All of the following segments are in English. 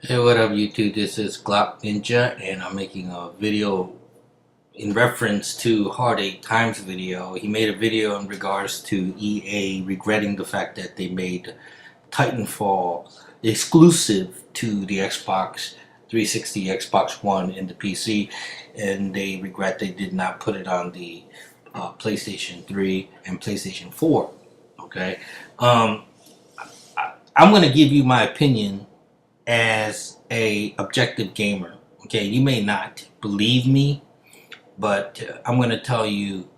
Hey, what up YouTube? This is Glock Ninja and I'm making a video in reference to Hard 8 Times video. He made a video in regards to EA regretting the fact that they made Titanfall exclusive to the Xbox 360, Xbox One, and the PC, and they regret they did not put it on the PlayStation 3 and PlayStation 4. Okay, um, I'm going to give you my opinion as a objective gamer. Okay, you may not believe me, but I'm going to tell you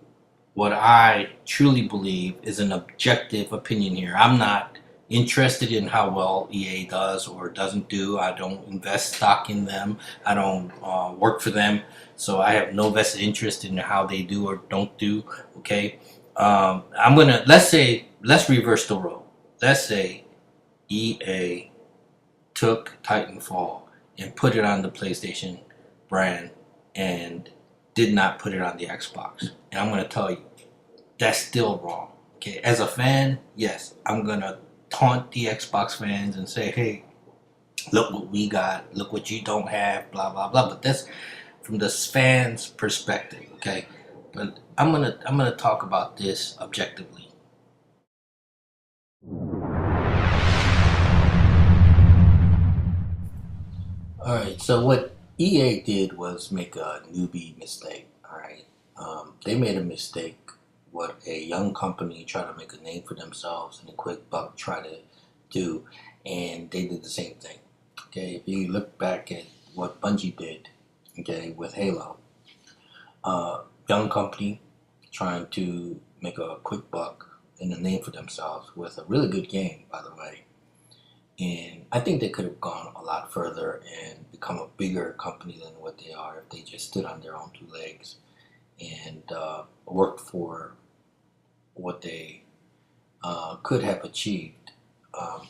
what I truly believe is an objective opinion here. I'm not interested in how well EA does or doesn't do. I don't invest stock in them. I don't work for them, so I have no vested interest in how they do or don't do. Okay, I'm gonna let's reverse the role. Let's say EA took Titanfall and put it on the PlayStation brand and did not put it on the Xbox. And I'm going to tell you, that's still wrong. Okay, as a fan, yes, I'm going to taunt the Xbox fans and say, hey, look what we got, look what you don't have, blah, blah, blah. But that's from the fans' perspective, okay? But I'm gonna talk about this objectively. All right, so what EA did was make a newbie mistake. All right, they made a mistake. What a young company try to make a name for themselves and a quick buck try to do, and they did the same thing. Okay, if you look back at what Bungie did, okay, with Halo, young company trying to make a quick buck and a name for themselves with a really good game, by the way. And I think they could have gone a lot further and become a bigger company than what they are if they just stood on their own two legs and worked for what they could have achieved. Um,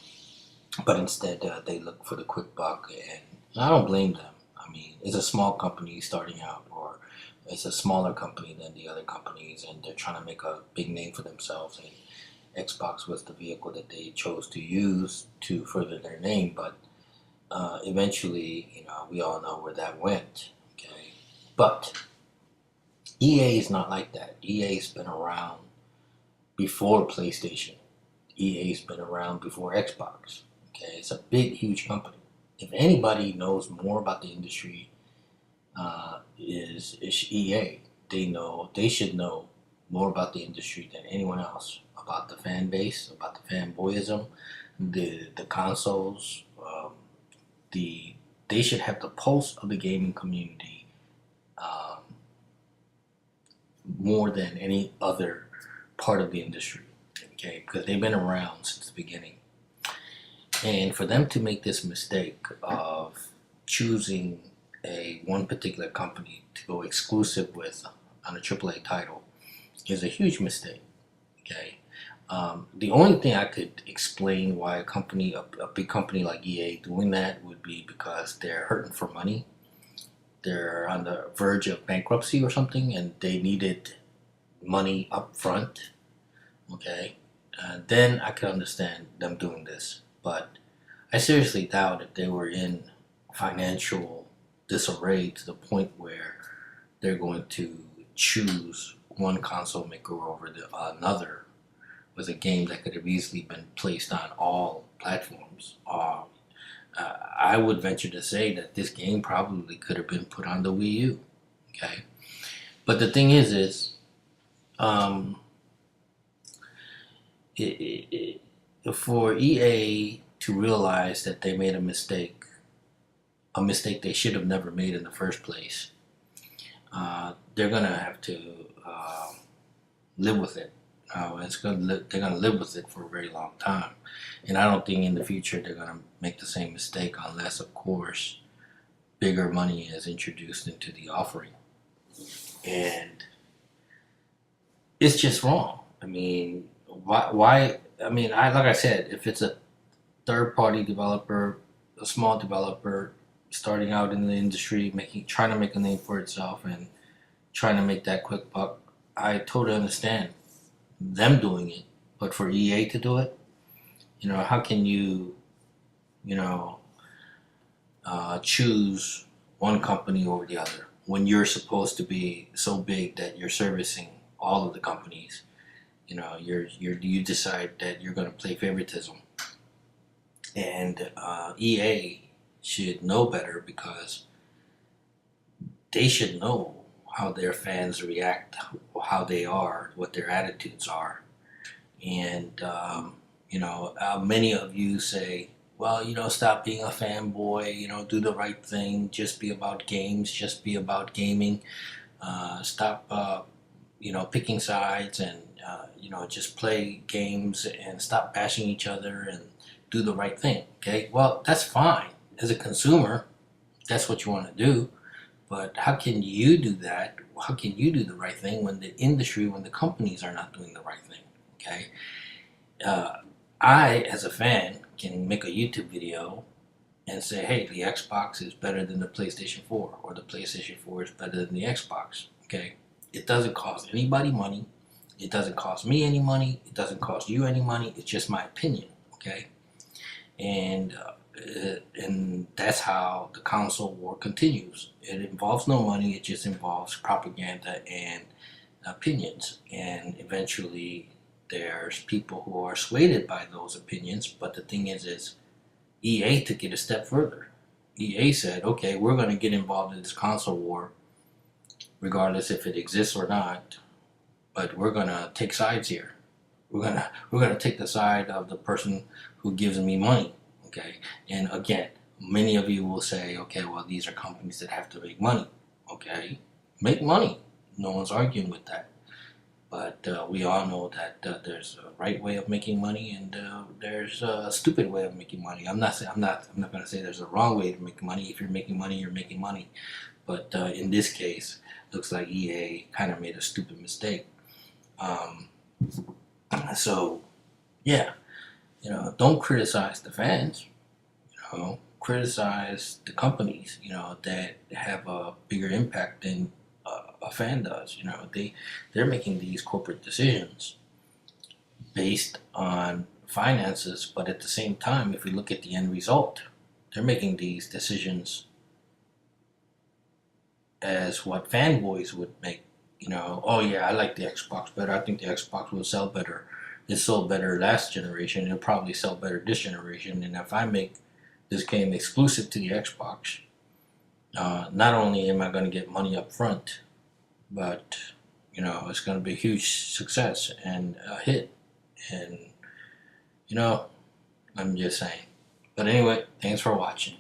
but instead, they look for the quick buck, and I don't blame them. I mean, it's a small company starting out, or it's a smaller company than the other companies, and they're trying to make a big name for themselves. And Xbox was the vehicle that they chose to use to further their name, but eventually, we all know where that went. Okay, but EA is not like that. EA's been around before PlayStation. EA's been around before Xbox. Okay, it's a big, huge company. If anybody knows more about the industry, is EA. They should know more about the industry than anyone else, about the fan base, about the fanboyism, the consoles. The They should have the pulse of the gaming community um, more than any other part of the industry. Okay, because they've been around since the beginning, and for them to make this mistake of choosing a one particular company to go exclusive with on a AAA title is a huge mistake. Okay, the only thing I could explain why a big company like EA doing that would be because they're hurting for money. They're on the verge of bankruptcy or something, and they needed money up front. Okay, then I could understand them doing this. But I seriously doubt if they were in financial disarray to the point where they're going to choose one console maker over another with a game that could have easily been placed on all platforms. I would venture to say that this game probably could have been put on the Wii U. Okay, but the thing is um, for EA to realize that they made a mistake they should have never made in the first place, they're gonna have to live with it. They're gonna live with it for a very long time, and I don't think in the future they're gonna make the same mistake unless, of course, bigger money is introduced into the offering, and it's just wrong. I mean, why? I mean, like I said, if it's a third-party developer, a small developer starting out in the industry, trying to make a name for itself and trying to make that quick buck, I totally understand them doing it. But for EA to do it, how can you, you know, choose one company over the other when you're supposed to be so big that you're servicing all of the companies. You know, you decide that you're going to play favoritism, and EA should know better, because they should know how their fans react, how they are, what their attitudes are. And many of you say, well, stop being a fanboy, do the right thing, just be about games, just be about gaming, stop picking sides, and just play games and stop bashing each other and do the right thing. Okay, well, that's fine. As a consumer, that's what you want to do. But how can you do that? How can you do the right thing when the companies are not doing the right thing? Okay, I, as a fan, can make a YouTube video and say, hey, the Xbox is better than the PlayStation 4, or the PlayStation 4 is better than the Xbox. Okay, it doesn't cost anybody money. It doesn't cost me any money. It doesn't cost you any money. It's just my opinion. Okay, and that's how the console war continues. It involves no money. It just involves propaganda and opinions, and eventually there's people who are swayed by those opinions. But the thing is EA took it a step further. EA said, okay, we're going to get involved in this console war regardless if it exists or not, but we're going to take sides here. We're going to take the side of the person who gives me money. Okay, and again, many of you will say, okay, well, these are companies that have to make money. Okay, make money. No one's arguing with that. But we all know that there's a right way of making money, and there's a stupid way of making money. I'm not going to say there's a wrong way to make money. If you're making money, you're making money. But in this case, looks like EA kind of made a stupid mistake. So yeah, don't criticize the fans. Criticize the companies. That have a bigger impact than a fan does. They're making these corporate decisions based on finances, but at the same time, if we look at the end result, they're making these decisions as what fanboys would make. Oh yeah, I like the Xbox better. I think the Xbox will sell better. It sold better last generation. It'll probably sell better this generation. And if I make this game exclusive to the Xbox, not only am I going to get money up front, but it's going to be a huge success and a hit. And I'm just saying. But anyway, thanks for watching.